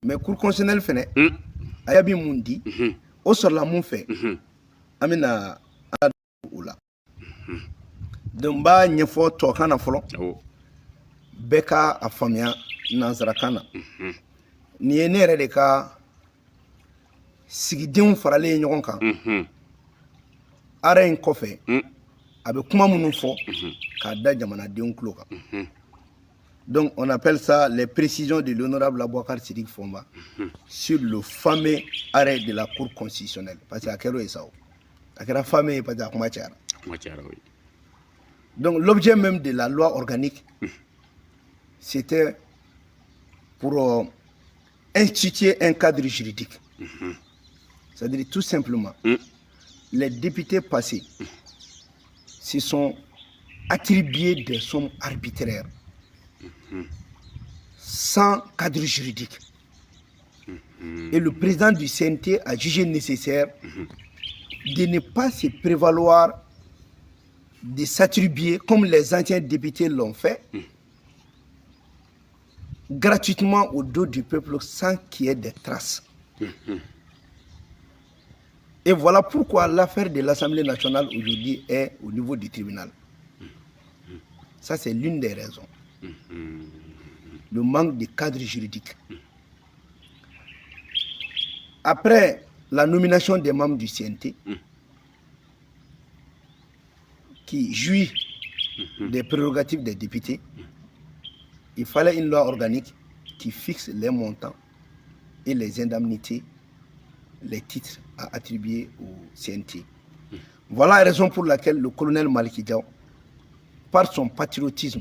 mais cour constitutionnel fene ayabi mundi o sur la mun fait amina oula donc ba nyefo to kana folo beka afamia nanzarakana ni ne yɛrɛ de ka sigidenw faralen ɲɔgɔn kan ara in kɔfɛ a bɛ kuma minnu fɔ k'a da jamanadenw tulo kan donc on appelle ça les précisions de l'honorable Aboubacar Sidiki Fomba sur le fameux arrêt de la Cour constitutionnelle parce que a kɛra o ye sa o a kɛra fameux parce que a kuma cayara donc l'objet même de la loi organique c'était pour instituer un cadre juridique. C'est-à-dire tout simplement, les députés passés se sont attribués des sommes arbitraires sans cadre juridique. Et le président du CNT a jugé nécessaire de ne pas se prévaloir de s'attribuer, comme les anciens députés l'ont fait, gratuitement au dos du peuple sans qu'il y ait des traces. Et voilà pourquoi l'affaire de l'Assemblée nationale aujourd'hui est au niveau du tribunal. Ça, c'est l'une des raisons. Le manque de cadre juridique. Après la nomination des membres du CNT, qui jouit des prérogatives des députés, il fallait une loi organique qui fixe les montants et les indemnités, les titres à attribuer au CNT. Voilà la raison pour laquelle le colonel Maliki Diaw, par son patriotisme,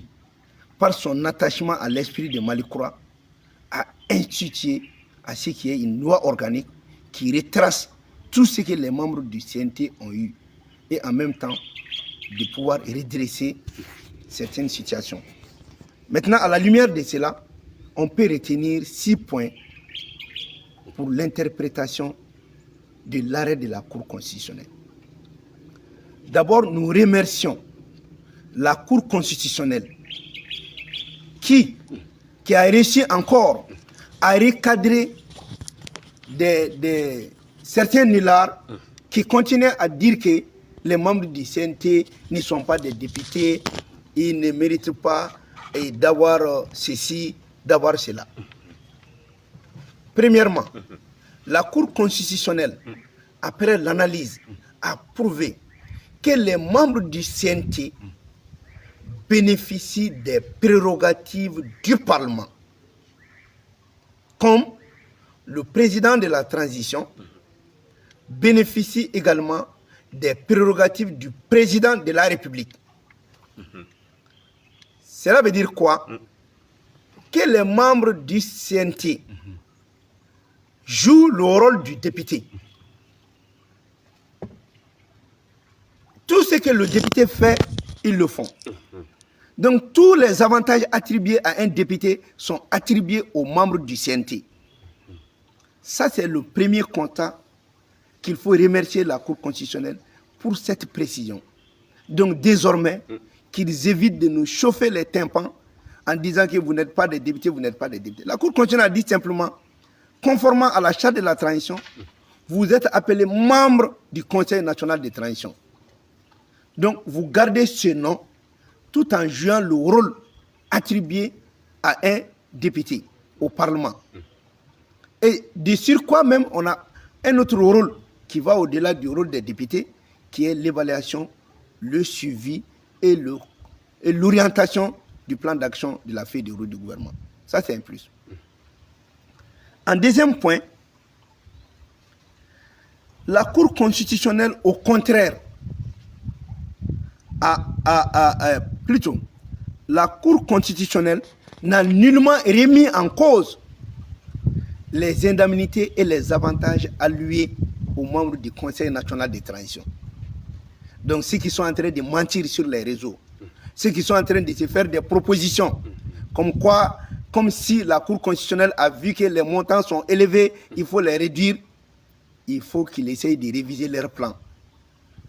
par son attachement à l'esprit de Malick Croix, a institué à ce qu'il y ait une loi organique qui retrace tout ce que les membres du CNT ont eu et en même temps de pouvoir redresser certaines situations. Maintenant, à la lumière de cela, on peut retenir 6 points pour l'interprétation de l'arrêt de la Cour constitutionnelle. D'abord, nous remercions la Cour constitutionnelle qui a réussi encore à recadrer certains nullards qui continuent à dire que les membres du CNT ne sont pas des députés, ils ne méritent pas d'avoir ceci, d'avoir cela. Premièrement, la Cour constitutionnelle, après l'analyse, a prouvé que les membres du CNT bénéficient des prérogatives du Parlement, comme le président de la transition bénéficie également des prérogatives du président de la République. Cela veut dire quoi? Que les membres du CNT jouent le rôle du député. Tout ce que le député fait, ils le font. Donc tous les avantages attribués à un député sont attribués aux membres du CNT. Ça, c'est le premier constat qu'il faut remercier la Cour constitutionnelle pour cette précision. Donc désormais, qu'ils évitent de nous chauffer les tympans en disant que vous n'êtes pas des députés, vous n'êtes pas des députés. La Cour constitutionnelle a dit simplement, conformément à la charte de la transition, vous êtes appelés membre du Conseil national de transition. Donc vous gardez ce nom tout en jouant le rôle attribué à un député au Parlement. Et de surcroît même, on a un autre rôle qui va au-delà du rôle des députés, qui est l'évaluation, le suivi et l'orientation du plan d'action de la feuille de route du gouvernement. Ça, c'est un plus. En deuxième point, la Cour constitutionnelle, au contraire, plutôt, la Cour constitutionnelle n'a nullement remis en cause les indemnités et les avantages alloués aux membres du Conseil national de transition. Donc ceux qui sont en train de mentir sur les réseaux, ceux qui sont en train de se faire des propositions, comme si la Cour constitutionnelle a vu que les montants sont élevés, il faut les réduire, il faut qu'ils essayent de réviser leur plan.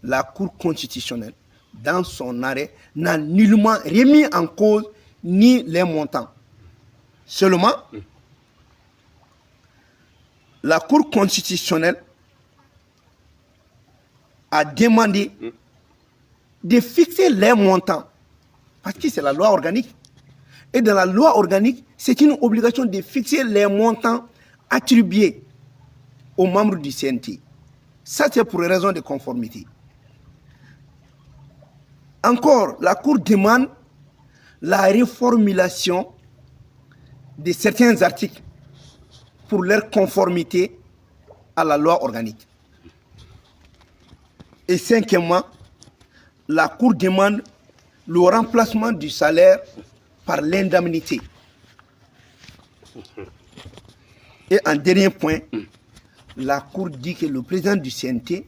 La Cour constitutionnelle, dans son arrêt, n'a nullement remis en cause ni les montants. Seulement, la Cour constitutionnelle a demandé de fixer les montants, parce que c'est la loi organique. Et dans la loi organique, c'est une obligation de fixer les montants attribués aux membres du CNT. Ça, c'est pour raison de conformité. Encore, la Cour demande la reformulation de certains articles pour leur conformité à la loi organique. Et cinquièmement, la Cour demande le remplacement du salaire par l'indemnité. Et en dernier point, la Cour dit que le président du CNT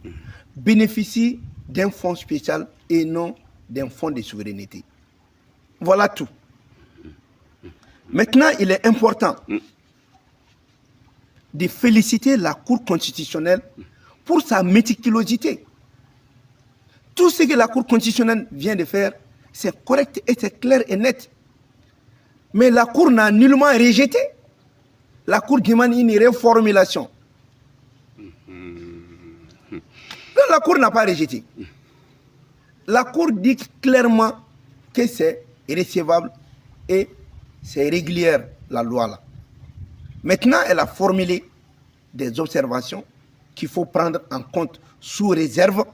bénéficie d'un fonds spécial et non d'un fonds de souveraineté. Voilà tout. Maintenant, il est important de féliciter la Cour constitutionnelle pour sa méticulosité. Tout ce que la Cour constitutionnelle vient de faire, c'est correct et c'est clair et net. Mais la Cour n'a nullement rejeté. La Cour demande une reformulation. Non, la Cour n'a pas rejeté. La Cour dit clairement que c'est recevable et c'est régulière, la loi là. Maintenant, elle a formulé des observations qu'il faut prendre en compte sous réserve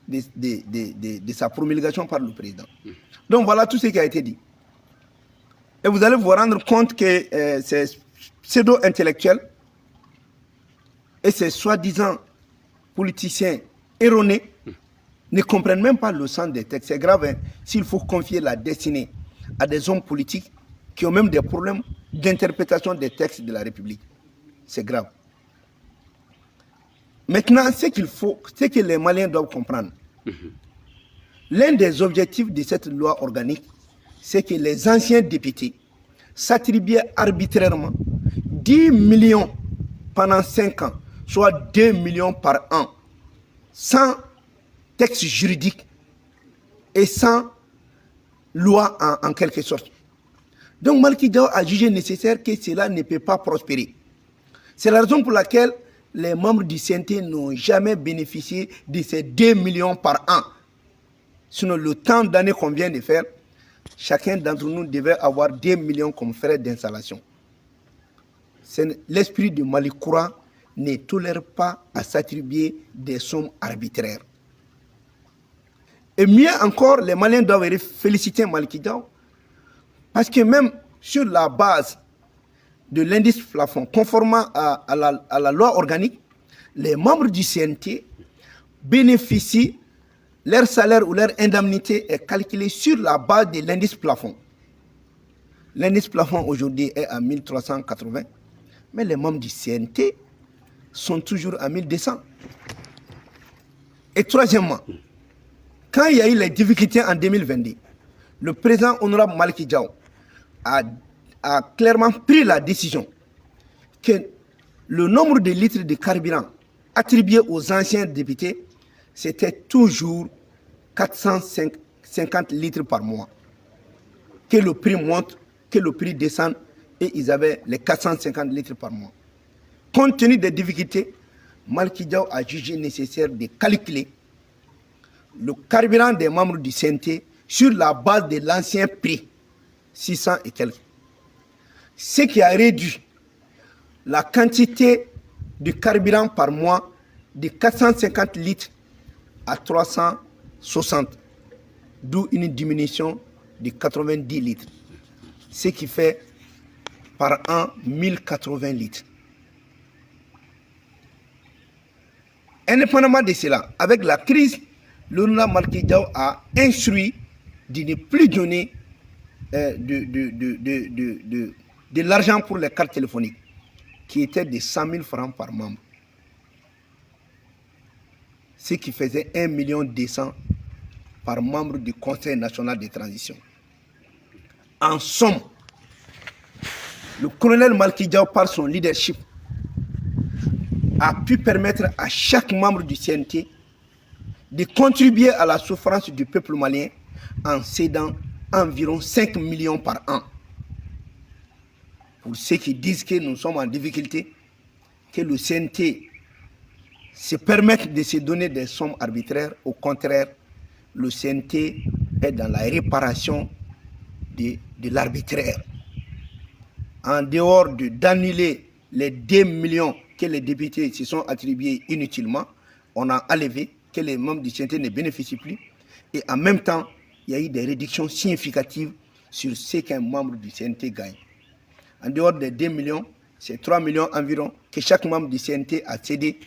de sa promulgation par le président. Donc voilà tout ce qui a été dit. Et vous allez vous rendre compte que ces pseudo-intellectuels et ces soi-disant politiciens erronés ne comprennent même pas le sens des textes. C'est grave, hein, s'il faut confier la destinée à des hommes politiques qui ont même des problèmes d'interprétation des textes de la République. C'est grave. Maintenant, ce qu'il faut, c'est que les Maliens doivent comprendre. L'un des objectifs de cette loi organique, c'est que les anciens députés s'attribuaient arbitrairement 10 millions pendant 5 ans, soit 2 millions par an, sans texte juridique et sans loi en quelque sorte. Donc Maliki Diao a jugé nécessaire que cela ne peut pas prospérer. C'est la raison pour laquelle les membres du CNT n'ont jamais bénéficié de ces 2 millions par an. Sinon, le temps d'année qu'on vient de faire, chacun d'entre nous devait avoir 2 millions comme frais d'installation. L'esprit de Malikoura ne tolère pas à s'attribuer des sommes arbitraires. Et mieux encore, les Maliens doivent féliciter Maliki Diao, parce que même sur la base de l'indice plafond, conformément à la loi organique, les membres du CNT bénéficient, leur salaire ou leur indemnité est calculé sur la base de l'indice plafond. L'indice plafond aujourd'hui est à 1380, mais les membres du CNT sont toujours à 1200. Et troisièmement, quand il y a eu les difficultés en 2022, le président honorable Maliki Diao a clairement pris la décision que le nombre de litres de carburant attribués aux anciens députés, c'était toujours 450 litres par mois. Que le prix monte, que le prix descende, et ils avaient les 450 litres par mois. Compte tenu des difficultés, Maliki Diao a jugé nécessaire de calculer le carburant des membres du CNT sur la base de l'ancien prix, 600 et quelques. Ce qui a réduit la quantité de carburant par mois de 450 litres à 360, d'où une diminution de 90 litres, ce qui fait par an 1080 litres. Indépendamment de cela, avec la crise, l'honorable Maliki Diao a instruit de ne plus donner de l'argent pour les cartes téléphoniques, qui était de 100 000 francs par membre. Ce qui faisait 1 200 000 par membre du Conseil national de transition. En somme, le colonel Maliki Diao, par son leadership, a pu permettre à chaque membre du CNT de contribuer à la souffrance du peuple malien en cédant environ 5 millions par an. Pour ceux qui disent que nous sommes en difficulté, que le CNT se permette de se donner des sommes arbitraires. Au contraire, le CNT est dans la réparation de l'arbitraire. En dehors d'annuler les 2 millions que les députés se sont attribués inutilement, on a enlevé que les membres du CNT ne bénéficient plus. Et en même temps, il y a eu des réductions significatives sur ce qu'un membre du CNT gagne. En dehors des 2 millions, c'est 3 millions environ que chaque membre du CNT a cédé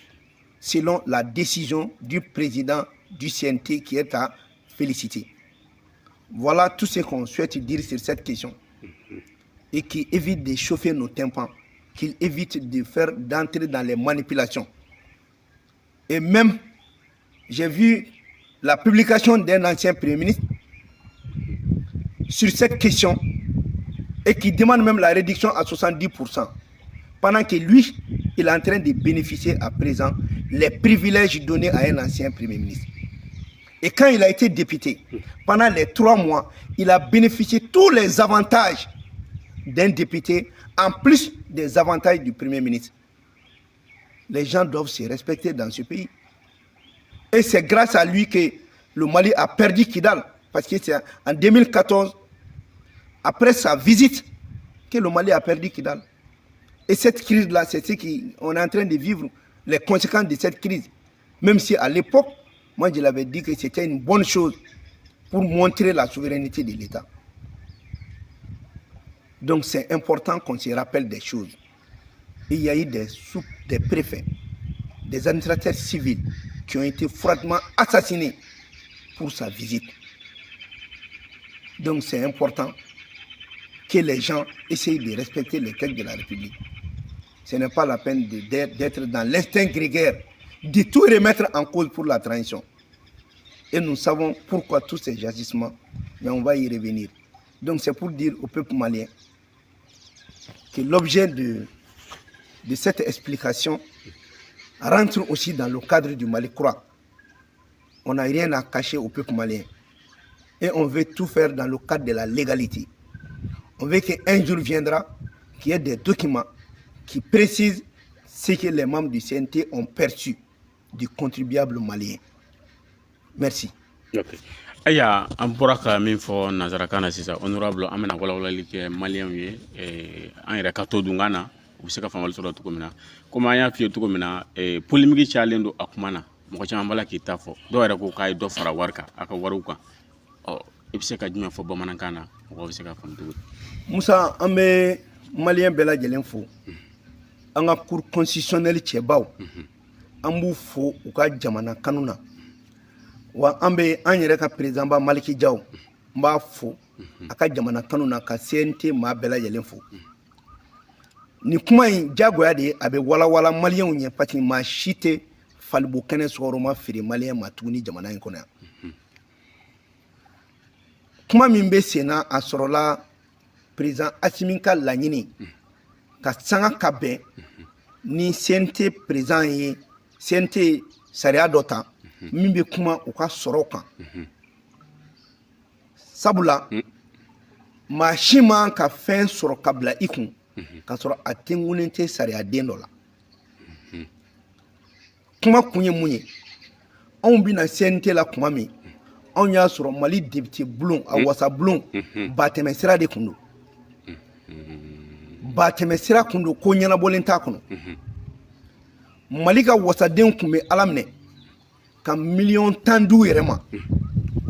selon la décision du président du CNT qui est à féliciter. Voilà tout ce qu'on souhaite dire sur cette question et qui évite de chauffer nos tympans, qu'il évite d'entrer dans les manipulations. Et même, j'ai vu la publication d'un ancien Premier ministre sur cette question et qui demande même la réduction à 70%, pendant que lui, il est en train de bénéficier à présent les privilèges donnés à un ancien Premier ministre. Et quand il a été député, pendant les 3 mois, il a bénéficié tous les avantages d'un député, en plus des avantages du Premier ministre. Les gens doivent se respecter dans ce pays. Et c'est grâce à lui que le Mali a perdu Kidal. Parce que c'est en 2014, après sa visite, que le Mali a perdu Kidal. Et cette crise-là, c'est ce qu'on est en train de vivre, les conséquences de cette crise. Même si à l'époque, moi je l'avais dit que c'était une bonne chose pour montrer la souveraineté de l'État. Donc c'est important qu'on se rappelle des choses. Et il y a eu des préfets, des administrateurs civils qui ont été froidement assassinés pour sa visite. Donc c'est important que les gens essayent de respecter les textes de la République. Ce n'est pas la peine d'être dans l'instinct grégaire, de tout remettre en cause pour la transition. Et nous savons pourquoi tous ces agissements, mais on va y revenir. Donc c'est pour dire au peuple malien que l'objet de cette explication rentre aussi dans le cadre du Mali Croix. On n'a rien à cacher au peuple malien. Et on veut tout faire dans le cadre de la légalité. On veut qu'un jour viendra qu'il y ait des documents qui précisent ce que les membres du CNT ont perçu du contribuable malien. Merci. Okay. Aya an bɔra ka min fɔ nanzarakan na sisan honorable an bɛna walawalali kɛ maliyɛnw ye an yɛrɛ ka to dunkan na u bɛ se ka faamuyali sɔrɔ cogo min na komi an y'a f'i ye cogo min na polémique cayalen don a kuma na mɔgɔ caman b'a la k'i ta fɔ dɔw yɛrɛ ko k'a ye dɔ fara wari kan a ka wariw kan i bɛ se ka jumɛn fɔ bamanankan na mɔgɔw bɛ se ka faamu cogo di. Musa, an bɛ maliyɛn bɛɛ lajɛlen fo an ka cour constitutionnelle cɛbaw an b'u fo u ka jamana kanu na. Wa an yɛrɛ ka président ba Maliki Jaw n b'a fo a ka jamana kanu na ka CNT maa bɛɛ lajɛlen fo. Ni kuma in jagoya de a bɛ walawala maliyɛnw ɲɛ parce que maa si tɛ falibo kɛnɛ sɔgɔrɔma feere maliyɛn ma tuguni jamana in kɔnɔ yan. Kuma min bɛ sen na a sɔrɔla président Assimi ka laɲini ka sanga ka bɛn ni CNT président ye CNT sariya dɔ ta min bɛ kuma u ka sɔrɔ kan. Sabula maa si man ka fɛn sɔrɔ ka bila i kun ka sɔrɔ a tɛnkunnen tɛ sariyaden dɔ la. Kuma kun ye mun ye anw bɛna CNT la kuma min anw y'a sɔrɔ Mali député bulon a wasa bulon batɛmɛ sira de kun don. Batɛmɛ sira kun don ko ɲɛnabɔlen t'a kɔnɔ. Mali ka wasaden kun bɛ Ala minɛ ka miliyɔn 10 d'u yɛrɛ ma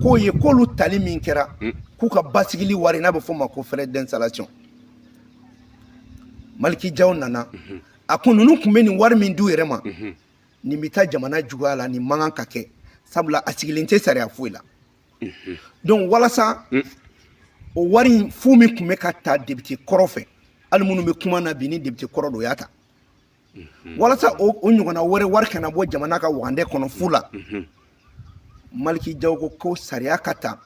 k'o ye k'olu tali min kɛra k'u ka basigili wari n'a bɛ fɔ o ma ko frais d'installation. Maliki Jaw nana a ko ninnu kun bɛ nin wari min d'u yɛrɛ ma nin bɛ taa jamana juguya la nin man kan ka kɛ sabula a sigilen tɛ sariya foyi la. Donc walasa o wari fu min kun bɛ ka ta député kɔrɔ fɛ hali minnu bɛ kuma na bi ni député kɔrɔ dɔ y'a ta. Walasa o ɲɔgɔnna wari kana bɔ jamana ka wagandɛ kɔnɔ fu la Maliki Jaw ko sariya ka ta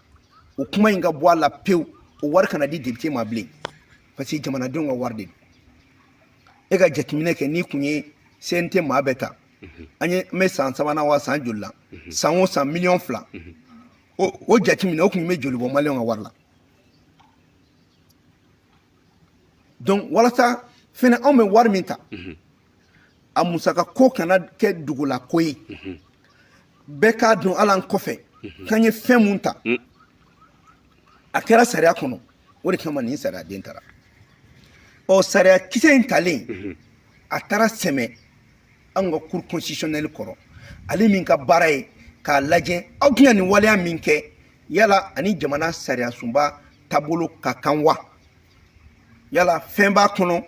o kuma in ka bɔ a la pewu o wari kana di député ma bilen parce que jamanadenw ka wari de don. E ka jateminɛ kɛ n'i kun ye CNT maa bɛɛ ta an bɛ san 3nan wa san joli la san o san miliyɔn 2 o jateminɛ o kun bɛ joli bɔ maliyɛnw ka wari la. Donc walasa fɛnɛ anw bɛ wari min ta a musaka ko kana kɛ dugula ko ye bɛɛ k'a dɔn ala kɔfɛ k'an ye fɛn mun ta a kɛra sariya kɔnɔ o de kama nin sariya den taara ɔ sariya kisɛ in talen a taara sɛmɛ an ka cour constitutionnelle kɔrɔ ale min ka baara ye k'a lajɛ aw tɛna nin waleya min kɛ yala ani jamana sariya sunba taabolo ka kan wa yala fɛn b'a kɔnɔ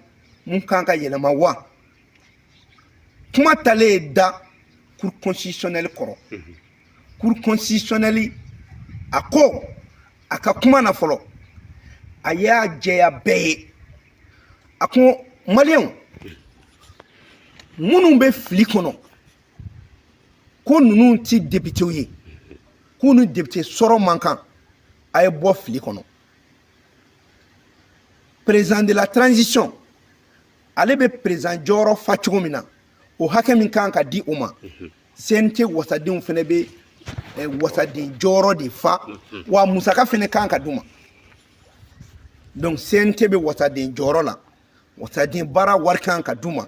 mun kan ka yɛlɛma wa kuma talen da cour constitutionnelle kɔrɔ cour constitutionnelle a ko a ka kuma na fɔlɔ a y'a jɛya bɛɛ ye a ko maliyɛnw minnu bɛ fili kɔnɔ ko ninnu ti députéw ye k'u ni député sɔrɔ man kan a ye bɔ fili kɔnɔ président de la transition ale bɛ président jɔyɔrɔ fa cogo min na o hakɛ min kan ka di o ma CNT wasadenw fana bɛ wasaden jɔyɔrɔ de fa wa musaka fana kan ka d'u ma donc CNT bɛ wasaden jɔyɔrɔ la wasaden baara wari kan ka d'u ma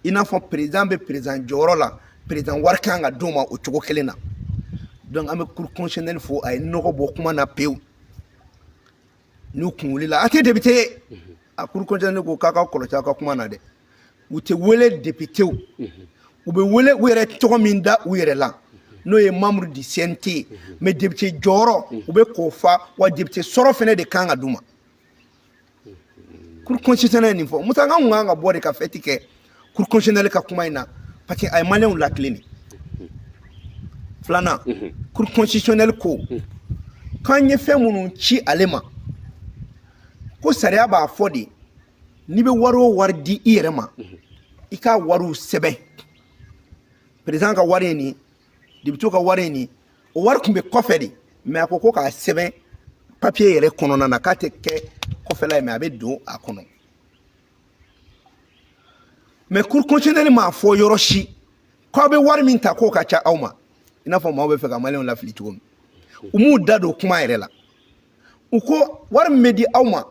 i n'a fɔ président bɛ président jɔyɔrɔ la président wari kan ka d'u ma o cogo kelen na donc an bɛ cour constitutionnelle fo a ye nɔgɔ bɔ kuma na pewu n'u kun wulila a tɛ député ye a cour constitutionnelle ko k'a ka kɔlɔsi a ka kuma na dɛ u tɛ wele députéw u bɛ wele u yɛrɛ tɔgɔ min da u yɛrɛ la n'o ye membre du CNT mais député jɔyɔrɔ u bɛ k'o fa wa député sɔrɔ fana de kan ka d'u ma cour constitutionnelle nin fɔ musa an kan ka bɔ de ka fɛti kɛ cour constitutionnelle ka kuma in na parce que a ye maliyɛnw latilen de filanan cour constitutionnelle ko k'an ye fɛn minnu ci ale ma ko sariya b'a fɔ de n'i bɛ wari o wari di i yɛrɛ ma i ka wariw sɛbɛn président ka wari ye nin député ka wari ye nin o wari tun bɛ kɔfɛ de mais a ko k'a sɛbɛn papier yɛrɛ kɔnɔna na k'a tɛ kɛ kɔfɛla ye mais a bɛ don a kɔnɔ mais cour constitutionnelle m'a fɔ yɔrɔ si k'aw bɛ wari min ta k'o ka ca aw ma i n'a fɔ maaw bɛ fɛ ka maliyɛnw lafili cogo min u m'u da don kuma yɛrɛ la u ko wari min bɛ di aw ma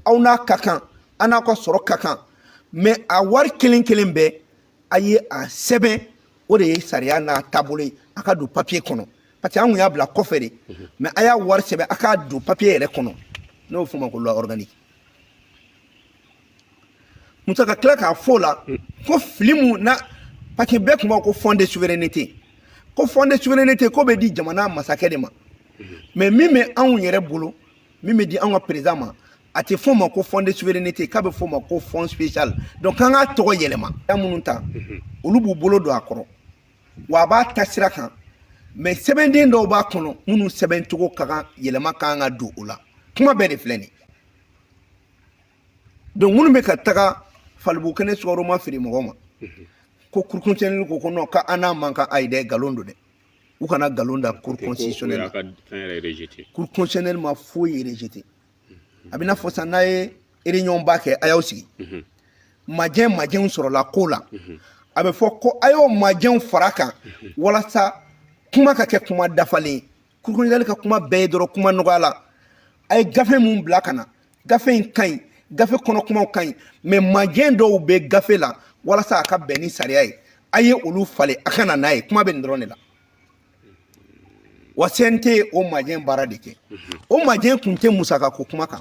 aw n'a ka kan an n'a ka sɔrɔ ka kan mais a wari kelen kelen bɛɛ a ye a sɛbɛn o de ye sariya n'a taabolo ye a ka don papier kɔnɔ parce que an kun y'a bila kɔfɛ de mais a y'a wari sɛbɛn a k'a don papier yɛrɛ kɔnɔ n'o bɛ f'o ma ko loi organique musa ka tila k'a fɔ o la ko fili mun na parce que bɛɛ tun b'a ko fond de souveraineté ko fond de souveraineté ko bɛ di jamana masakɛ de ma mais min bɛ anw yɛrɛ bolo min bɛ di anw ka président ma a tɛ fɔ o ma ko fond de souveraineté k'a bɛ fɔ o ma ko fond spécial donc k'an k'a tɔgɔ yɛlɛma ya minnu ta olu b'u bolo don a kɔrɔ wa a b'a ta sira kan mais sɛbɛnden dɔw b'a kɔnɔ minnu sɛbɛn cogo ka kan yɛlɛma kan ka don o la kuma bɛɛ de filɛ nin donc minnu bɛ ka taga falibu kɛnɛ sukaro ma feere mɔgɔ ma ko cour constitutionnelle ko non ka an n'a man kan a ye dɛ nkalon don dɛ u kana nkalon da cour constitutionnelle cour constitutionnelle ma foyi rejeté a bɛ n'a fɔ sisan n'a ye réunion ba kɛ a y'aw sigi majɛnw sɔrɔla ko la a bɛ fɔ ko a y'o majɛnw fara kan walasa kuma ka kɛ kuma dafalen ye cour constitutionnelle ka kuma bɛɛ ye dɔrɔn kuma nɔgɔya la a ye gafe mun bila ka na gafe in ka ɲi gafe kɔnɔ kumaw ka ɲi mais majɛn dɔw bɛ gafe la walasa a ka bɛn ni sariya ye a ye olu falen a ka na n'a ye kuma bɛ nin dɔrɔn de la wa CNT ye o majɛn baara de kɛ o majɛn tun tɛ musaka ko kuma kan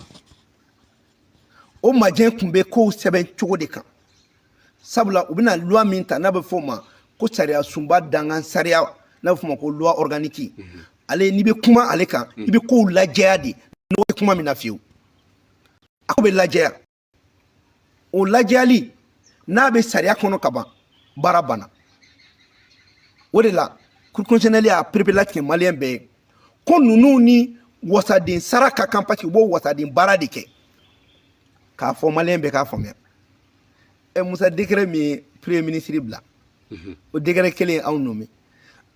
o majɛn tun bɛ kow sɛbɛn cogo de kan sabula u bɛna loi min ta n'a bɛ fɔ o ma ko sariya sunba dangan sariya n'a bɛ fɔ o ma ko loi organique ale n'i bɛ kuma ale kan i bɛ kow lajɛya de n'o ye kuma min na fiyewu a ko bɛ lajɛya o lajɛyali n'a bɛ sariya kɔnɔ ka ban baara banna o de la cour constitutionnelle y'a perepelatigɛ maliyɛn bɛɛ ye ko ninnu ni wasaden sara ka kan parce que u b'o wasaden baara de kɛ k'a fɔ maliyɛn bɛɛ k'a faamuya musa décret min ye premier ministre bila o décret kelen anw nommé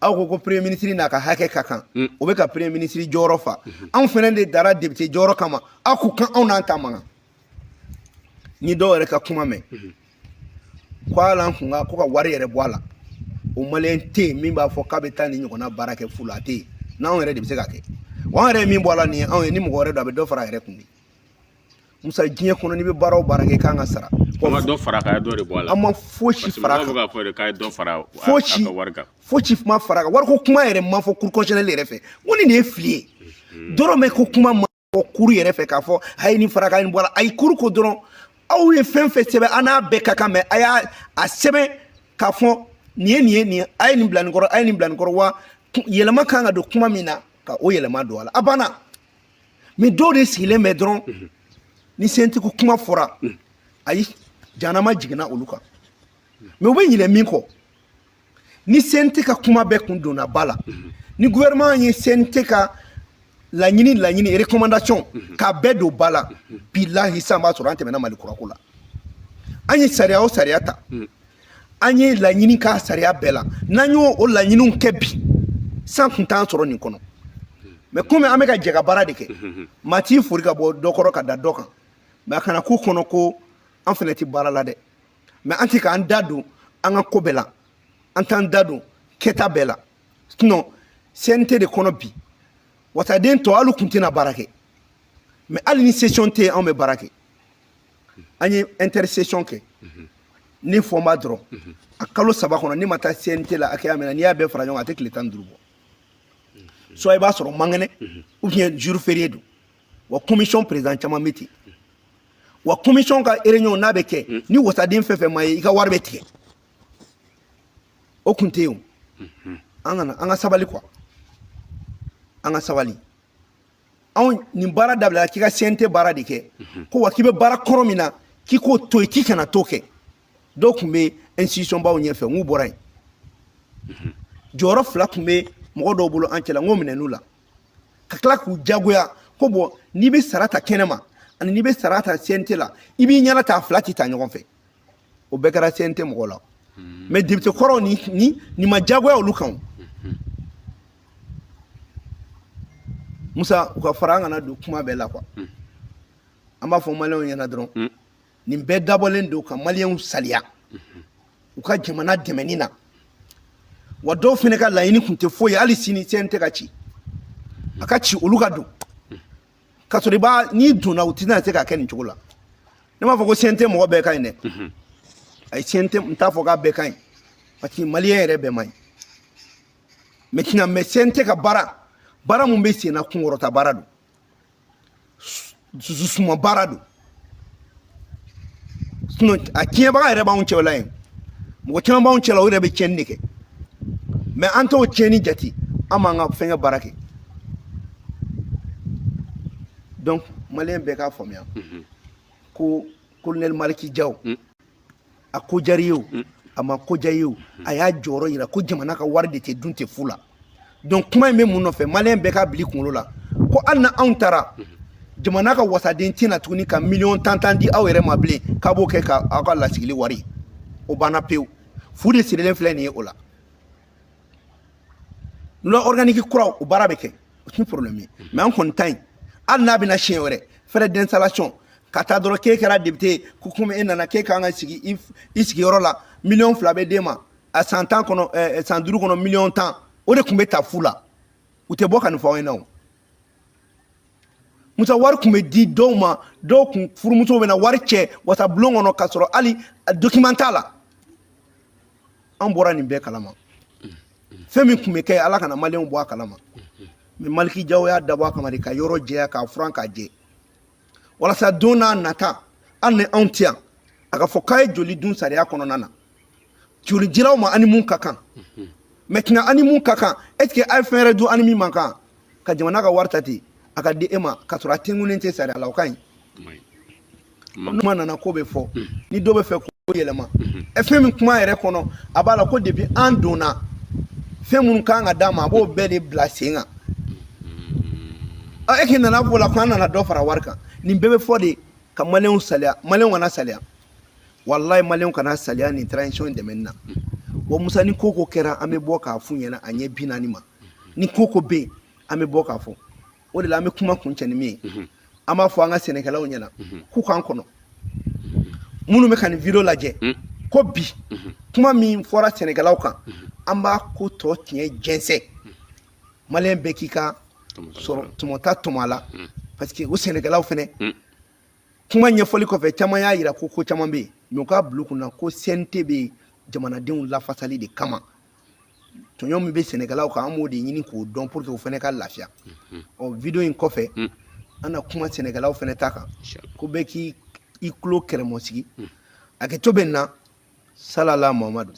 aw ko premier ministre n'a ka hakɛ ka kan o bɛ ka premier ministre jɔyɔrɔ fa anw fana de dara député jɔyɔrɔ kama aw k'u kan anw n'an ta man kan ni dɔw yɛrɛ ka kuma mɛn ko hali an kun ko ka wari yɛrɛ bɔ a la o maliyɛn tɛ yen min b'a fɔ k'a bɛ taa nin ɲɔgɔnna baara kɛ fu la a tɛ yen n'anw yɛrɛ de bɛ se ka kɛ wa an yɛrɛ ye min bɔ a la nin ye anw ye ni mɔgɔ wɛrɛ don a bɛ dɔ fara a yɛrɛ kun de musa diɲɛ kɔnɔ n'i bɛ baara o baara kɛ k'an ka sara Kuma dɔ fara ka dɔ de bɔ a la. An ma fosi fara kan. Parce que mɔgɔw bɛ k'a fɔ de k'a ye dɔ fara a ka wari kan. Fosi ma fara kan. Wari ko kuma yɛrɛ ma fɔ cour constitutionnelle yɛrɛ fɛ. N ko nin de ye fili ye. Dɔrɔmɛ ko kuma ma fɔ cour yɛrɛ fɛ k'a fɔ a ye nin fara ka nin bɔ a la. Ayi cour ko dɔrɔn aw ye fɛn fɛn sɛbɛn an n'a bɛɛ ka kan mɛ a y'a sɛbɛn k'a fɔ nin ye a ye nin bila nin kɔrɔ a ye nin bila nin kɔrɔ wa yɛlɛma kan ka don kuma min na ka o yɛlɛma don a la a banna mais dɔw de sigilen bɛ dɔrɔn ni CNT ko kuma fɔra ayi jahanama jiginna olu kan mais u bɛ ɲinɛ min kɔ ni CNT ka kuma bɛɛ kun donna ba la ni gouvernement ye CNT ka laɲini recommandation k'a bɛɛ don ba la bilahi sisan b'a sɔrɔ an tɛmɛna Mali kurako la an ye sariya o sariya ta an ye laɲini k'a sariya bɛɛ la n'an y'o laɲiniw kɛ bi san kun t'an sɔrɔ nin kɔnɔ mais comme an bɛ ka jɛ ka baara de kɛ maa t'i fori ka bɔ dɔ kɔrɔ ka da dɔ kan mais a kana k'u kɔnɔ ko an fɛnɛ tɛ baara la dɛ mais an tɛ k'an da don an ka ko bɛɛ la an t'an da don kɛta bɛɛ la sinon CNT de kɔnɔ bi wasaden tɔ hali kun tɛna baara kɛ mais hali ni session tɛ yen an bɛ baara kɛ an ye intersession kɛ ni fɔnba dɔrɔn a kalo 3 kɔnɔ ni ma taa CNT la hakɛya min na n'i y'a bɛɛ fara ɲɔgɔn kan a tɛ tile 15 bɔ soit i b'a sɔrɔ mankɛnɛ ou bien jour férié don wa commission président caman bɛ ten wa commission ka réunion n'a bɛ kɛ ni wasaden fɛn fɛn ma ye i ka wari bɛ tigɛ o kun tɛ yen an ka sabali quoi an ka sabali anw nin baara dabila k'i ka CNT baara de kɛ ko wa k'i bɛ baara kɔrɔ min na k'i k'o to yen k'i kana t'o kɛ dɔw tun bɛ institution baw ɲɛfɛ n k'u bɔra yen jɔyɔrɔ 2 tun bɛ mɔgɔ dɔw bolo an cɛla n k'o minɛ n'u la ka tila k'u jagoya ko bɔn n'i bɛ sara ta kɛnɛ ma ani n'i bɛ sara ta CNT la i b'i ɲɛna ta 2 tɛ ta ɲɔgɔn fɛ o bɛɛ kɛra CNT mɔgɔw la mais député kɔrɔw ni ma jagoya olu kan Musa u ka fara an kana don kuma bɛɛ la quoi an b'a fɔ maliyɛnw ɲɛna dɔrɔn nin bɛɛ dabɔlen don ka maliyɛnw saliya u ka jamana dɛmɛni na wa dɔw fɛnɛ ka laɲini kun tɛ foyi hali sini CNT ka ci a ka ci olu ka don ka sɔrɔ n'i donna u tɛna se ka kɛ nin cogo la ne m'a fɔ ko CNT mɔgɔ bɛɛ ka ɲi dɛ ayi CNT n t'a fɔ k'a bɛɛ ka ɲi parce que maliyɛn yɛrɛ bɛɛ man ɲi maintenant mais CNT ka baara mun bɛ sen na kunkɔrɔta baara don dususuma baara don sinon a tiɲɛbaga yɛrɛ b'anw cɛla yen mɔgɔ caman b'anw cɛla o yɛrɛ bɛ tiɲɛni de kɛ mais an t'o tiɲɛni jate an b'an ka fɛnkɛ baara kɛ donc maliyɛn bɛɛ k'a faamuya ko colonel Maliki Jaw a ko diyara i ye o a ma ko diya i ye o a y'a jɔyɔrɔ yira ko jamana ka wari de tɛ dun tɛ fu la donc kuma in bɛ mun nɔfɛ maliyɛn bɛɛ k'a bila i kunkolo la ko hali na anw taara jamana ka wasaden tɛna tuguni ka miliyɔn tan di aw yɛrɛ ma bilen k'a b'o kɛ ka aw ka lasigili wari o banna pewu fu de sirilen filɛ nin ye o la loi organique kuraw o baara bɛ kɛ o tɛ problème ye mais an kɔni ta in hali n'a bɛna siɲɛ wɛrɛ frais d'installation ka taa dɔrɔn k'e kɛra député ko komi e nana k'e kan ka sigi i sigiyɔrɔ la miliyɔn 2 bɛ d'e ma a san 10 kɔnɔ san 5 kɔnɔ miliyɔn 10 o de tun bɛ ta fu la u tɛ bɔ ka nin fɔ aw ɲɛna o Musa wari tun bɛ di dɔw ma dɔw kun furumusow bɛ na wari cɛ wasa bulon kɔnɔ ka sɔrɔ hali document t'a la an bɔra nin bɛɛ kalama fɛn min tun bɛ kɛ ala kana maliyɛnw bɔ a kalama mais Maliki Jaw y'a dabɔ a kama de ka yɔrɔ jɛya k'a furan k'a jɛ walasa don n'a nata hali ni anw tɛ yan a ka fɔ k'a ye joli dun sariya kɔnɔna na joli diraw ma ani mun ka kan maintenant ani mun ka kan est ce que a ye fɛn wɛrɛ dun ani min man kan ka jamana ka wari ta ten a ka di e ma ka sɔrɔ a tɛnkunnen tɛ sariya la o ka ɲi kuma nana ko bɛ fɔ ni dɔ bɛ fɛ ko yɛlɛma fɛn min kuma yɛrɛ kɔnɔ a b'a la ko depuis an donna fɛn minnu kan ka d'a ma a b'o bɛɛ de bila sen kan e k'i nana fɔ la ko an nana dɔ fara wari kan nin bɛɛ bɛ fɔ de ka maliyɛnw saliya maliyɛnw kana saliya walayi maliyɛnw kana saliya nin transition in dɛmɛni na wa Musa ni ko kɛra an bɛ bɔ k'a f'u ɲɛna a ɲɛ 40 ma ni ko bɛ yen an bɛ bɔ k'a fɔ o de la an bɛ kuma kuncɛ ni min ye an b'a fɔ an ka sɛnɛkɛlaw ɲɛna k'u k'an kɔnɔ minnu bɛ ka nin video lajɛ ko bi kuma min fɔra sɛnɛkɛlaw kan an b'a ko tɔ tiɲɛ jɛnsɛn maliyɛn bɛɛ k'i ka sɔrɔ tɔmɔta tɔmɔ a la parce que o sɛnɛkɛlaw fɛnɛ kuma ɲɛfɔli kɔfɛ caman y'a yira ko caman bɛ yen mais u k'a bila u kunna ko CNT bɛ jamanadenw lafasali de kama tɔɲɔ min bɛ sɛnɛkɛlaw kan an b'o de ɲini k'o dɔn pour que o fana ka lafiya ɔ video in kɔfɛ an na kuma sɛnɛkɛlaw fana ta kan ko bɛɛ k'i tulo kɛrɛmɔsigi a kɛ to bɛ na salala Muhamadu